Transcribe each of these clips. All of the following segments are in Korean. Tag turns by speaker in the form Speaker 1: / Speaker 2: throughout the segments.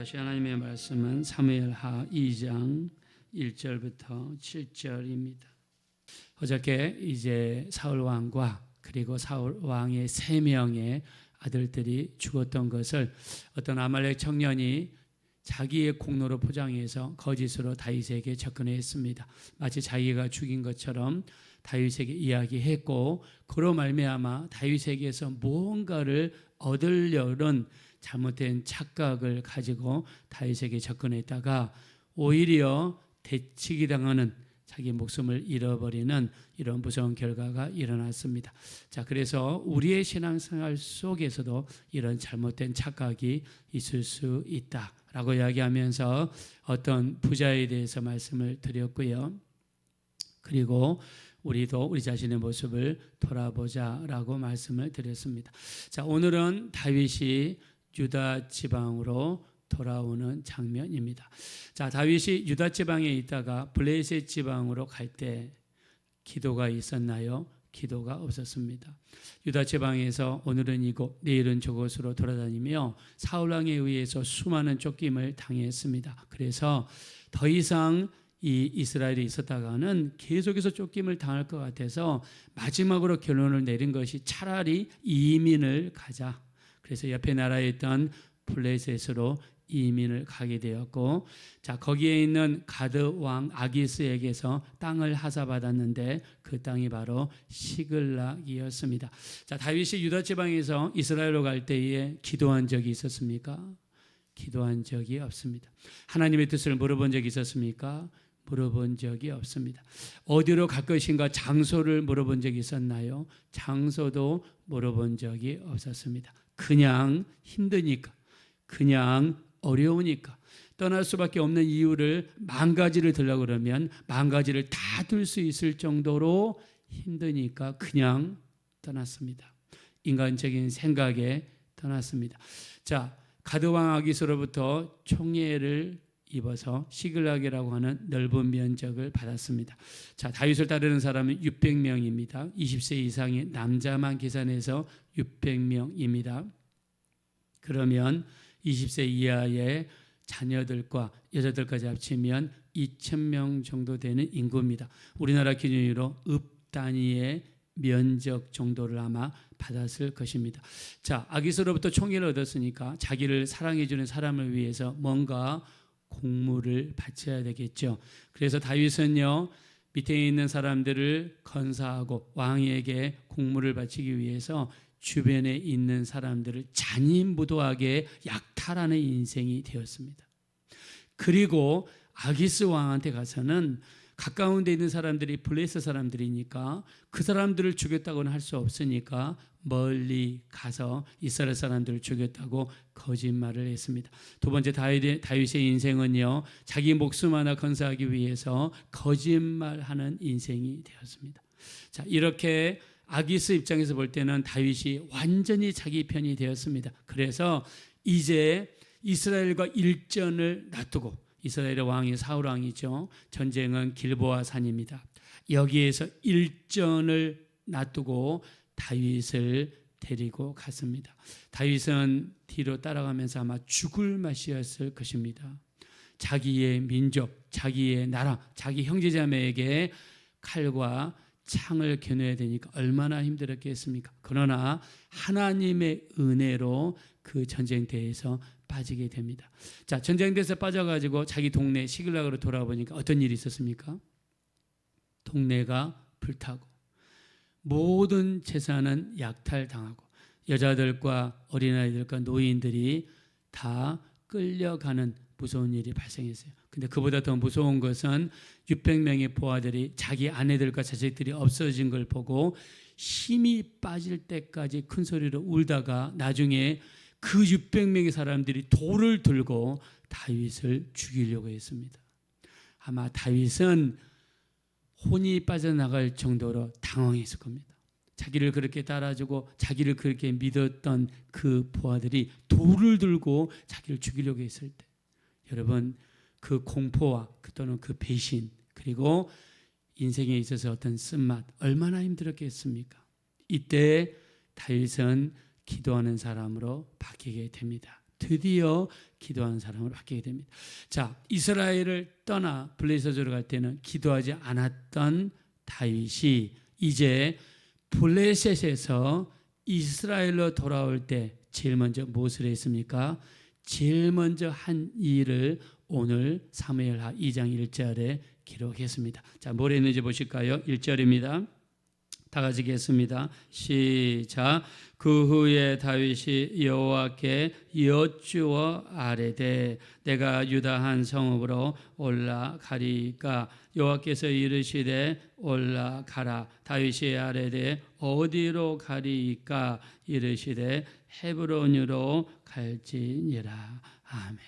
Speaker 1: 다시 하나님의 말씀은 사무엘하 2장 1절부터 7절입니다. 어저께 이제 사울 왕과 그리고 사울 왕의 3명의 아들들이 죽었던 것을 어떤 아말렉 청년이 자기의 공로로 포장해서 거짓으로 다윗에게 접근했습니다. 마치 자기가 죽인 것처럼 다윗에게 이야기했고, 그로 말미암아 다윗에게서 무언가를 얻으려는 잘못된 착각을 가지고 다윗에게 접근했다가 오히려 대치기 당하는, 자기 목숨을 잃어버리는 이런 무서운 결과가 일어났습니다. 자, 그래서 우리의 신앙생활 속에서도 이런 잘못된 착각이 있을 수 있다라고 이야기하면서 어떤 부자에 대해서 말씀을 드렸고요. 그리고 우리도 우리 자신의 모습을 돌아보자라고 말씀을 드렸습니다. 자, 오늘은 다윗이 유다 지방으로 돌아오는 장면입니다. 자, 다윗이 유다 지방에 있다가 블레셋 지방으로 갈 때 기도가 있었나요? 기도가 없었습니다. 유다 지방에서 오늘은 이곳, 내일은 저곳으로 돌아다니며 사울 왕에 의해서 수많은 쫓김을 당했습니다. 그래서 더 이상 이 이스라엘에 있었다가는 계속해서 쫓김을 당할 것 같아서 마지막으로 결론을 내린 것이 차라리 이민을 가자. 그래서 옆에 나라에 있던 블레셋으로 이민을 가게 되었고, 자, 거기에 있는 가드 왕 아기스에게서 땅을 하사받았는데 그 땅이 바로 시글락이었습니다. 자, 다윗이 유다 지방에서 이스라엘로 갈 때에 기도한 적이 있었습니까? 기도한 적이 없습니다. 하나님의 뜻을 물어본 적이 있었습니까? 물어본 적이 없습니다. 어디로 갈 것인가 장소를 물어본 적이 있었나요? 장소도 물어본 적이 없었습니다. 그냥 힘드니까, 그냥 어려우니까, 떠날 수밖에 없는 이유를 10,000가지를 들려고 그러면 10,000가지를 다 들 수 있을 정도로 힘드니까 그냥 떠났습니다. 인간적인 생각에 떠났습니다. 자, 가드왕 아기스로부터 총애를 입어서 시글락이라고 하는 넓은 면적을 받았습니다. 자, 다윗을 따르는 사람은 600명입니다. 20세 이상의 남자만 계산해서 600명입니다. 그러면 20세 이하의 자녀들과 여자들까지 합치면 2,000명 정도 되는 인구입니다. 우리나라 기준으로 읍 단위의 면적 정도를 아마 받았을 것입니다. 자, 아기스로부터 총애를 얻었으니까 자기를 사랑해주는 사람을 위해서 뭔가 공물을 바쳐야 되겠죠. 그래서 다윗은요, 밑에 있는 사람들을 건사하고 왕에게 공물을 바치기 위해서 주변에 있는 사람들을 잔인무도하게 약탈하는 인생이 되었습니다. 그리고 아기스 왕한테 가서는 가까운 데 있는 사람들이 블레셋 사람들이니까 그 사람들을 죽였다고는 할 수 없으니까 멀리 가서 이스라엘 사람들을 죽였다고 거짓말을 했습니다. 두 번째, 다윗의 인생은요, 자기 목숨 하나 건사하기 위해서 거짓말하는 인생이 되었습니다. 자, 이렇게 아기스 입장에서 볼 때는 다윗이 완전히 자기 편이 되었습니다. 그래서 이제 이스라엘과 일전을 놔두고, 이스라엘의 왕이 사울 왕이죠. 전쟁은 길보아 산입니다. 여기에서 일전을 놔두고 다윗을 데리고 갔습니다. 다윗은 뒤로 따라가면서 아마 죽을 맛이었을 것입니다. 자기의 민족, 자기의 나라, 자기 형제자매에게 칼과 창을 겨누어야 되니까 얼마나 힘들었겠습니까? 그러나 하나님의 은혜로 그 전쟁터에서 빠지게 됩니다. 자, 전쟁터에서 빠져가지고 자기 동네 시글락으로 돌아보니까 어떤 일이 있었습니까? 동네가 불타고 모든 재산은 약탈당하고 여자들과 어린아이들과 노인들이 다 끌려가는 무서운 일이 발생했어요. 근데 그보다 더 무서운 것은 600명의 부하들이 자기 아내들과 자식들이 없어진 걸 보고 힘이 빠질 때까지 큰 소리로 울다가 나중에 그 600명의 사람들이 돌을 들고 다윗을 죽이려고 했습니다. 아마 다윗은 혼이 빠져나갈 정도로 당황했을 겁니다. 자기를 그렇게 따라주고 자기를 그렇게 믿었던 그 부하들이 돌을 들고 자기를 죽이려고 했을 때, 여러분, 그 공포와 또는 그 배신, 그리고 인생에 있어서 어떤 쓴맛, 얼마나 힘들었겠습니까? 이때 다윗은 기도하는 사람으로 바뀌게 됩니다. 드디어 기도한 사람으로 바뀌게 됩니다. 자, 이스라엘을 떠나 블레셋으로 갈 때는 기도하지 않았던 다윗이 이제 블레셋에서 이스라엘로 돌아올 때 제일 먼저 무엇을 했습니까? 제일 먼저 한 일을 오늘 사무엘하 2장 1절에 기록했습니다. 자, 뭘 했는지 보실까요? 1절입니다. 다 같이 읽겠습니다. 시작. 그 후에 다윗이 여호와께 여쭈어 아뢰되 내가 유다 한 성읍으로 올라가리까 여호와께서 이르시되 올라가라. 다윗이 아뢰되 어디로 가리까 이르시되 헤브론으로 갈지니라. 아멘.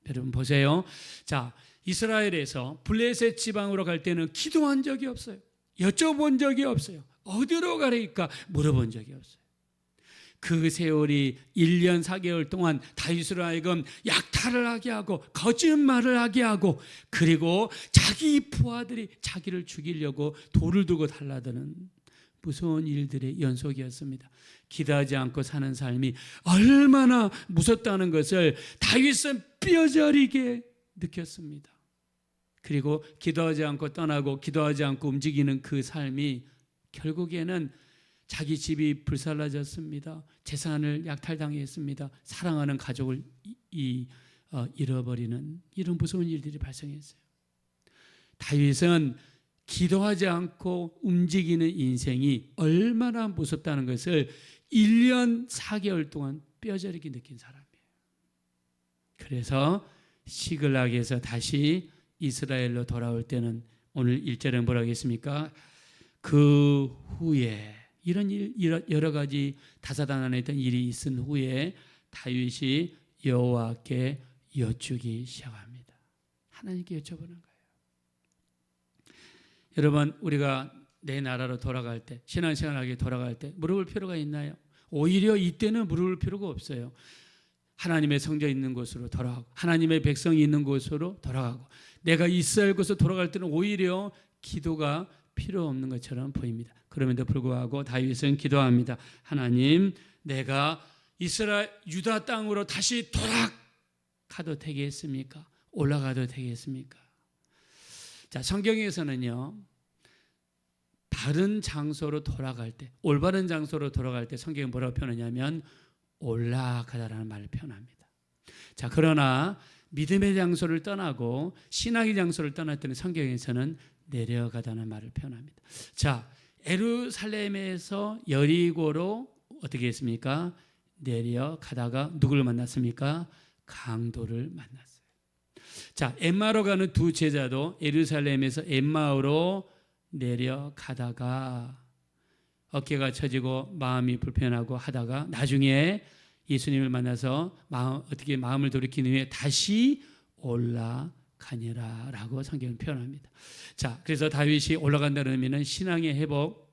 Speaker 1: 여러분 보세요. 자, 이스라엘에서 블레셋 지방으로 갈 때는 기도한 적이 없어요. 여쭤본 적이 없어요. 어디로 가리까 물어본 적이 없어요. 그 세월이 1년 4개월 동안 다윗으로 하여금 약탈을 하게 하고 거짓말을 하게 하고 그리고 자기 부하들이 자기를 죽이려고 돌을 두고 달라드는 무서운 일들의 연속이었습니다. 기도하지 않고 사는 삶이 얼마나 무섭다는 것을 다윗은 뼈저리게 느꼈습니다. 그리고 기도하지 않고 떠나고 기도하지 않고 움직이는 그 삶이 결국에는 자기 집이 불살라졌습니다. 재산을 약탈당했습니다. 사랑하는 가족을 잃어버리는 이런 무서운 일들이 발생했어요. 다윗은 기도하지 않고 움직이는 인생이 얼마나 무섭다는 것을 1년 4개월 동안 뼈저리게 느낀 사람이에요. 그래서 시글락에서 다시 이스라엘로 돌아올 때는 오늘 1절에 뭐라고 했습니까? 그 후에 이런 일, 여러 가지 다사다난했던 일이 있은 후에 다윗이 여호와께 여쭈기 시작합니다. 하나님께 여쭤보는 거예요. 여러분, 우리가 내 나라로 돌아갈 때, 신앙생활하게 돌아갈 때 물어볼 필요가 있나요? 오히려 이때는 물어볼 필요가 없어요. 하나님의 성전 있는 곳으로 돌아가고 하나님의 백성이 있는 곳으로 돌아가고 내가 이스라엘 곳으로 돌아갈 때는 오히려 기도가 필요 없는 것처럼 보입니다. 그럼에도 불구하고 다윗은 기도합니다. 하나님, 내가 이스라엘 유다 땅으로 다시 돌아가도 되겠습니까? 올라가도 되겠습니까? 자, 성경에서는요, 다른 장소로 돌아갈 때, 올바른 장소로 돌아갈 때 성경이 뭐라고 표현하냐면 올라가다라는 말을 표현합니다. 자, 그러나 믿음의 장소를 떠나고 신앙의 장소를 떠날 때는 성경에서는 내려가다는 말을 표현합니다. 자, 예루살렘에서 여리고로 어떻게 했습니까? 내려가다가 누구를 만났습니까? 강도를 만났어요. 자, 엠마오로 가는 두 제자도 예루살렘에서 엠마오로 내려가다가 어깨가 처지고 마음이 불편하고 하다가 나중에 예수님을 만나서 어떻게 마음을 돌이킨 후에 다시 올라가니라라고 성경은 표현합니다. 자, 그래서 다윗이 올라간다는 의미는 신앙의 회복,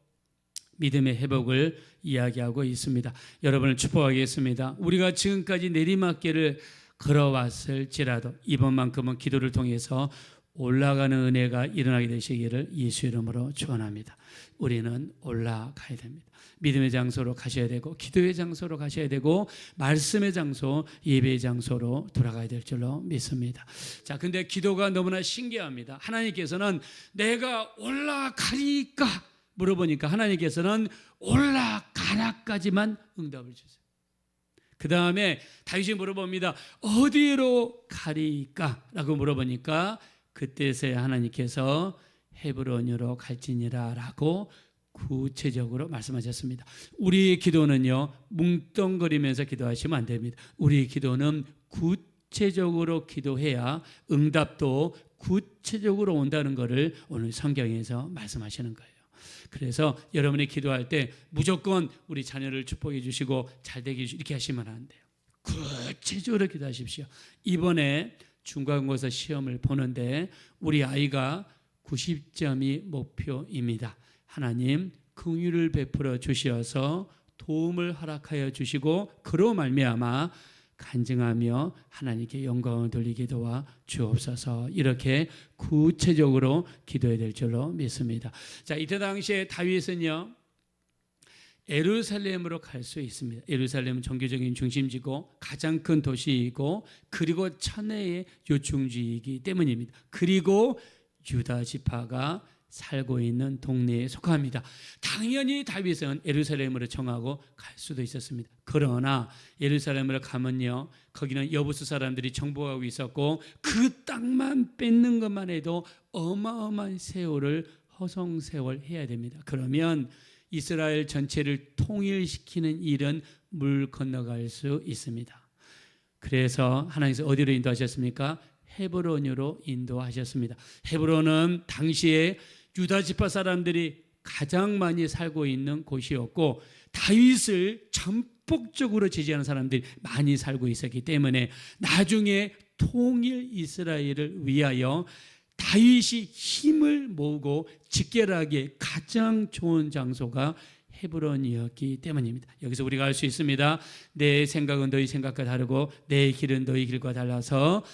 Speaker 1: 믿음의 회복을 이야기하고 있습니다. 여러분을 축복하겠습니다. 우리가 지금까지 내리막길을 걸어왔을지라도 이번만큼은 기도를 통해서 올라가는 은혜가 일어나게 되시기를 예수 이름으로 축원합니다. 우리는 올라가야 됩니다. 믿음의 장소로 가셔야 되고 기도의 장소로 가셔야 되고 말씀의 장소, 예배의 장소로 돌아가야 될 줄로 믿습니다. 자, 근데 기도가 너무나 신기합니다. 하나님께서는 내가 올라가리까 물어보니까 하나님께서는 올라가라까지만 응답을 주세요. 그 다음에 다윗이 물어봅니다. 어디로 가리까? 라고 물어보니까 그때서야 하나님께서 헤브론으로 갈지니라 라고 구체적으로 말씀하셨습니다. 우리의 기도는요, 뭉뚱거리면서 기도하시면 안 됩니다. 우리의 기도는 구체적으로 기도해야 응답도 구체적으로 온다는 것을 오늘 성경에서 말씀하시는 거예요. 그래서 여러분이 기도할 때 무조건 우리 자녀를 축복해 주시고 잘 되게 이렇게 하시면 안 돼요. 구체적으로 기도하십시오. 이번에 중간고사 시험을 보는데 우리 아이가 90점이 목표입니다. 하나님 긍휼을 베풀어 주시어서 도움을 허락하여 주시고 그로 말미암아 간증하며 하나님께 영광을 돌리게 도와 주옵소서. 이렇게 구체적으로 기도해야 될 줄로 믿습니다. 자, 이때 당시에 다윗은요, 예루살렘으로 갈 수 있습니다. 예루살렘은 종교적인 중심지고 가장 큰 도시이고 그리고 천혜의 요충지이기 때문입니다. 그리고 유다 지파가 살고 있는 동네에 속합니다. 당연히 다윗은 예루살렘으로 정하고 갈 수도 있었습니다. 그러나 예루살렘으로 가면요, 거기는 여부수 사람들이 정복하고 있었고 그 땅만 뺏는 것만 해도 어마어마한 세월을 허송세월 해야 됩니다. 그러면 이스라엘 전체를 통일시키는 일은 물 건너갈 수 있습니다. 그래서 하나님께서 어디로 인도하셨습니까? 헤브론으로 인도하셨습니다. 헤브론은 당시에 유다 지파 사람들이 가장 많이 살고 있는 곳이었고 다윗을 전폭적으로 지지하는 사람들이 많이 살고 있었기 때문에 나중에 통일 이스라엘을 위하여 다윗이 힘을 모으고 직결하기에 가장 좋은 장소가 헤브론이었기 때문입니다. 여기서 우리가 알 수 있습니다. 내 생각은 너희 생각과 다르고 내 길은 너희 길과 달라서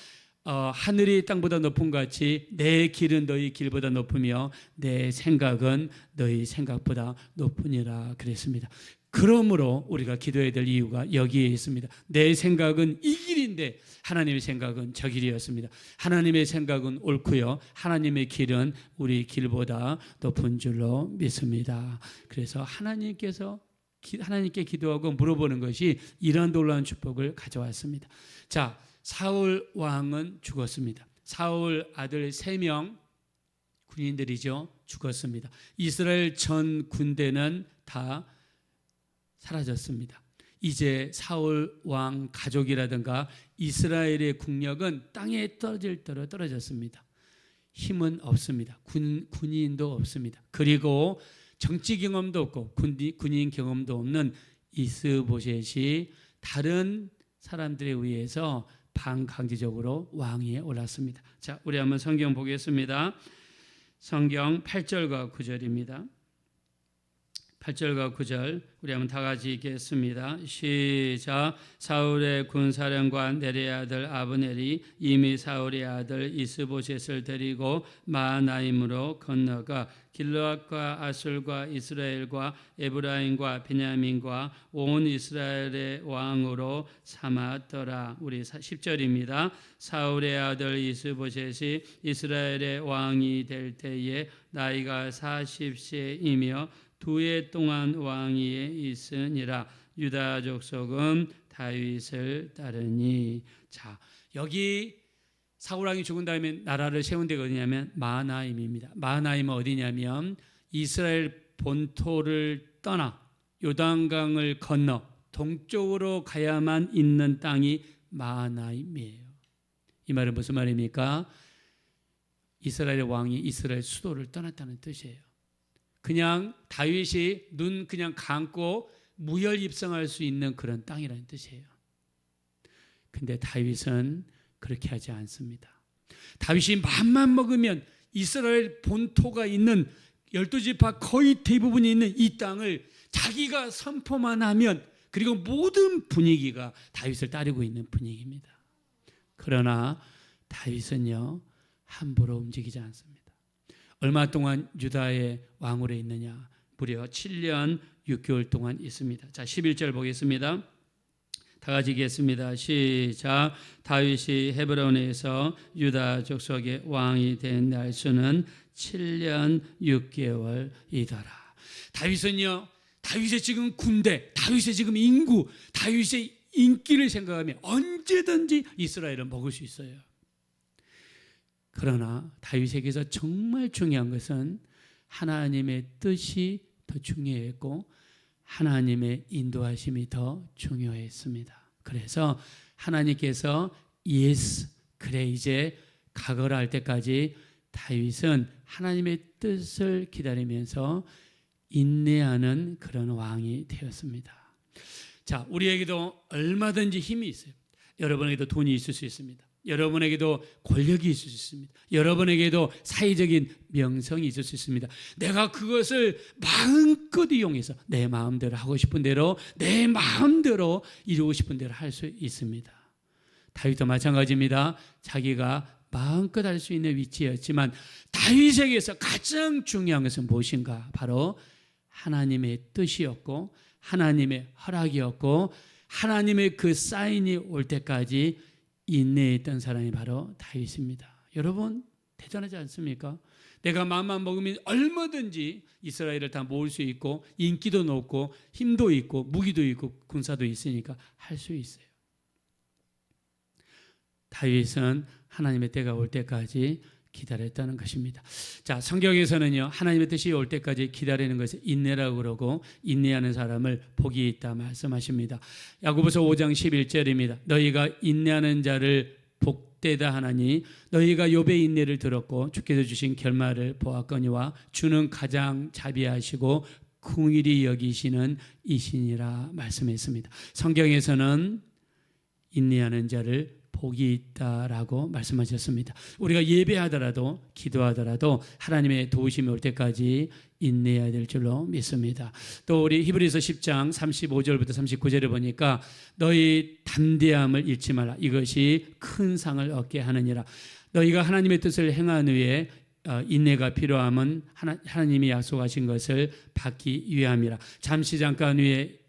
Speaker 1: 하늘이 땅보다 높은 같이 내 길은 너희 길보다 높으며 내 생각은 너희 생각보다 높으니라 그랬습니다. 그러므로 우리가 기도해야 될 이유가 여기에 있습니다. 내 생각은 이 길인데 하나님의 생각은 저 길이었습니다. 하나님의 생각은 옳고요, 하나님의 길은 우리 길보다 높은 줄로 믿습니다. 그래서 하나님께 기도하고 물어보는 것이 이러한 놀라운 축복을 가져왔습니다. 자, 사울 왕은 죽었습니다. 사울 아들 3명 군인들이죠, 죽었습니다. 이스라엘 전 군대는 다 사라졌습니다. 이제 사울 왕 가족이라든가 이스라엘의 국력은 땅에 떨어질 대로 떨어졌습니다. 힘은 없습니다. 군인도 없습니다. 그리고 정치 경험도 없고 군인 경험도 없는 이스보셋이 다른 사람들에 의해서 반강제적으로 왕위에 올랐습니다. 자, 우리 한번 성경 보겠습니다. 성경 8절과 9절입니다. 8절과 9절 우리 한번 다 같이 읽겠습니다. 시작. 사울의 군사령관 네리의 아들 아브넬이 이미 사울의 아들 이스보셋을 데리고 마하나임으로 건너가 길르앗과 아술과 이스라엘과 에브라임과 베냐민과 온 이스라엘의 왕으로 삼았더라. 우리 10절입니다. 사울의 아들 이스보셋이 이스라엘의 왕이 될 때에 나이가 40세이며 2해 동안 왕위에 있으니라. 유다 족속은 다윗을 따르니. 자, 여기 사울 왕이 죽은 다음에 나라를 세운 데가 어디냐면 마하나임입니다. 마하나임은 어디냐면 이스라엘 본토를 떠나 요단강을 건너 동쪽으로 가야만 있는 땅이 마하나임이에요. 이 말은 무슨 말입니까? 이스라엘 왕이 이스라엘 수도를 떠났다는 뜻이에요. 그냥 다윗이 눈 그냥 감고 무혈 입성할 수 있는 그런 땅이라는 뜻이에요. 근데 다윗은 그렇게 하지 않습니다. 다윗이 마음만 먹으면 이스라엘 본토가 있는 12지파 거의 대부분이 있는 이 땅을 자기가 선포만 하면, 그리고 모든 분위기가 다윗을 따르고 있는 분위기입니다. 그러나 다윗은요, 함부로 움직이지 않습니다. 얼마 동안 유다의 왕으로 있느냐? 무려 7년 6개월 동안 있습니다. 자, 11절 보겠습니다. 다 같이 읽겠습니다. 시작. 다윗이 헤브론에서 유다 족속의 왕이 된 날수는 7년 6개월이더라. 다윗은요, 다윗의 지금 군대, 다윗의 지금 인구, 다윗의 인기를 생각하면 언제든지 이스라엘을 먹을 수 있어요. 그러나 다윗에게서 정말 중요한 것은 하나님의 뜻이 더 중요했고 하나님의 인도하심이 더 중요했습니다. 그래서 하나님께서 예스, 그래 이제 가거라 할 때까지 다윗은 하나님의 뜻을 기다리면서 인내하는 그런 왕이 되었습니다. 자, 우리에게도 얼마든지 힘이 있어요. 여러분에게도 돈이 있을 수 있습니다. 여러분에게도 권력이 있을 수 있습니다. 여러분에게도 사회적인 명성이 있을 수 있습니다. 내가 그것을 마음껏 이용해서 내 마음대로 하고 싶은 대로, 내 마음대로 이루고 싶은 대로 할 수 있습니다. 다윗도 마찬가지입니다. 자기가 마음껏 할 수 있는 위치였지만 다윗에게서 가장 중요한 것은 무엇인가? 바로 하나님의 뜻이었고 하나님의 허락이었고 하나님의 그 사인이 올 때까지 인내했던 사람이 바로 다윗입니다. 여러분 대단하지 않습니까? 내가 마음만 먹으면 얼마든지 이스라엘을 다 모을 수 있고 인기도 높고 힘도 있고 무기도 있고 군사도 있으니까 할 수 있어요. 다윗은 하나님의 때가 올 때까지 기다렸다는 것입니다. 자, 성경에서는요, 하나님의 뜻이 올 때까지 기다리는 것을 인내라고 그러고 인내하는 사람을 복이 있다 말씀하십니다. 야고보서 5장 11절입니다. 너희가 인내하는 자를 복되다 하나니 너희가 욥의 인내를 들었고 주께서 주신 결말을 보았거니와 주는 가장 자비하시고 긍휼히 여기시는 이시니라 말씀했습니다. 성경에서는 인내하는 자를 복이 있다라고 말씀하셨습니다. 우리가 예배하더라도 기도하더라도 하나님의 도우심이 올 때까지 인내해야 될 줄로 믿습니다. 또 우리 히브리서 10장 35절부터 39절에 보니까 너희 담대함을 잃지 말라. 이것이 큰 상을 얻게 하느니라. 너희가 하나님의 뜻을 행한 후에 인내가 필요함은 하나님이 약속하신 것을 받기 위함이라. 잠시 잠깐 후에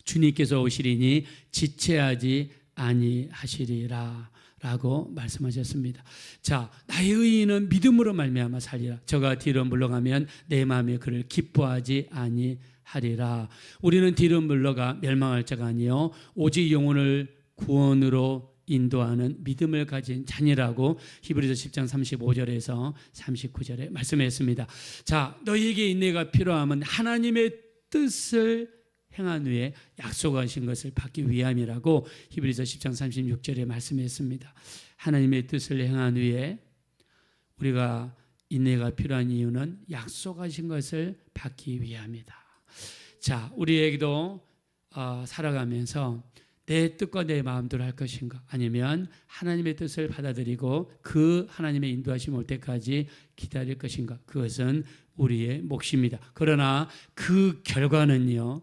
Speaker 1: 주님께서 오시리니 지체하지 아니하시리라 라고 말씀하셨습니다. 자, 나의 의인은 믿음으로 말미암아 살리라. 저가 뒤로 물러가면 내 마음에 그를 기뻐하지 아니하리라. 우리는 뒤로 물러가 멸망할 자가 아니요 오직 영혼을 구원으로 인도하는 믿음을 가진 자녀라고 히브리서 10장 35절에서 39절에 말씀했습니다. 자, 너희에게 인내가 필요하면 하나님의 뜻을 행한 후에 약속하신 것을 받기 위함이라고 히브리서 10장 36절에 말씀했습니다. 하나님의 뜻을 행한 후에 우리가 인내가 필요한 이유는 약속하신 것을 받기 위함이다. 자, 우리에게도 살아가면서 내 뜻과 내 마음대로 할 것인가 아니면 하나님의 뜻을 받아들이고 그 하나님의 인도하심 올 때까지 기다릴 것인가, 그것은 우리의 몫입니다. 그러나 그 결과는요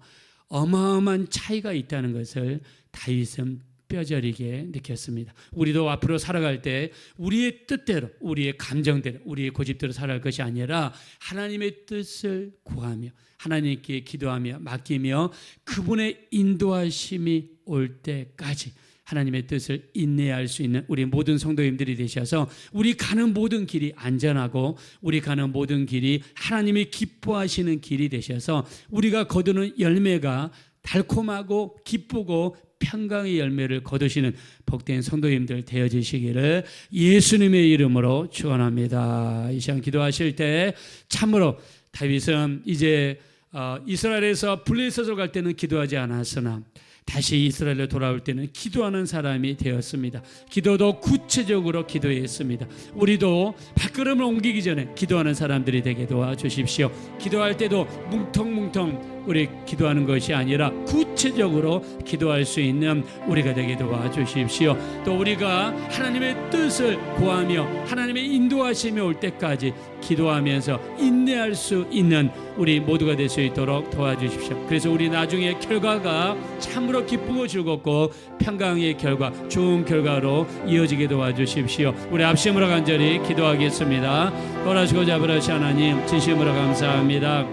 Speaker 1: 어마어마한 차이가 있다는 것을 다윗은 뼈저리게 느꼈습니다. 우리도 앞으로 살아갈 때 우리의 뜻대로, 우리의 감정대로, 우리의 고집대로 살아갈 것이 아니라 하나님의 뜻을 구하며 하나님께 기도하며 맡기며 그분의 인도하심이 올 때까지 하나님의 뜻을 인내할 수 있는 우리 모든 성도님들이 되셔서 우리 가는 모든 길이 안전하고 우리 가는 모든 길이 하나님이 기뻐하시는 길이 되셔서 우리가 거두는 열매가 달콤하고 기쁘고 평강의 열매를 거두시는 복된 성도님들 되어지시기를 예수님의 이름으로 축원합니다. 이 시간 기도하실 때 참으로 다윗은 이제 이스라엘에서 블레셋으로 갈 때는 기도하지 않았으나 다시 이스라엘로 돌아올 때는 기도하는 사람이 되었습니다. 기도도 구체적으로 기도했습니다. 우리도 발걸음을 옮기기 전에 기도하는 사람들이 되게 도와주십시오. 기도할 때도 뭉텅뭉텅 우리 기도하는 것이 아니라 구체적으로 기도할 수 있는 우리가 되게 도와주십시오. 또 우리가 하나님의 뜻을 구하며 하나님의 인도하심이 올 때까지 기도하면서 인내할 수 있는 우리 모두가 될 수 있도록 도와주십시오. 그래서 우리 나중에 결과가 참으로 기쁘고 즐겁고 평강의 결과, 좋은 결과로 이어지게 도와주십시오. 우리 합심으로 간절히 기도하겠습니다. 돌아시고 잡으라시 하나님 진심으로 감사합니다.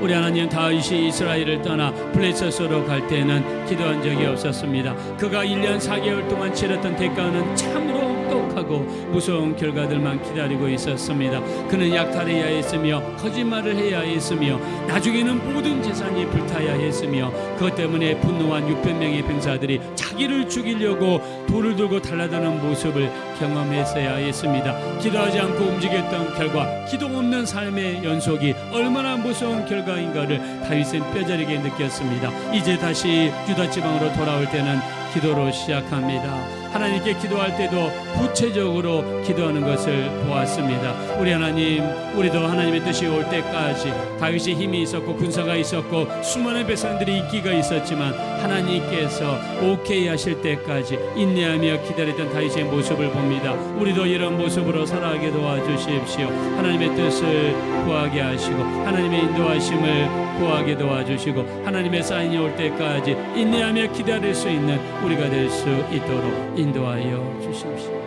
Speaker 1: 우리 하나님 다윗이 이스라엘을 떠나 블레셋으로 갈 때는 기도한 적이 없었습니다. 그가 1년 4개월 동안 치렀던 대가는 참으로 혹독하고 무서운 결과들만 기다리고 있었습니다. 그는 약탈해야 했으며 거짓말을 해야 했으며 나중에는 모든 재산이 불타야 했으며 그것 때문에 분노한 600명의 병사들이 자기를 죽이려고 돌을 들고 달라드는 모습을 경험했어야 했습니다. 기도하지 않고 움직였던 결과, 기도 없는 삶의 연속이 얼마나 무서운 결과인가를 다윗은 뼈저리게 느꼈습니다. 이제 다시 유다 지방으로 돌아올 때는 기도로 시작합니다. 하나님께 기도할 때도 구체적으로 기도하는 것을 보았습니다. 우리 하나님, 우리도 하나님의 뜻이 올 때까지 다윗의 힘이 있었고 군사가 있었고 수많은 백성들이 인기가 있었지만 하나님께서 오케이 하실 때까지 인내하며 기다렸던 다윗의 모습을 봅니다. 우리도 이런 모습으로 살아가게 도와주십시오. 하나님의 뜻을 구하게 하시고 하나님의 인도하심을 구하게 도와주시고 하나님의 사인이 올 때까지 인내하며 기다릴 수 있는 우리가 될 수 있도록 인도하여 주십시오.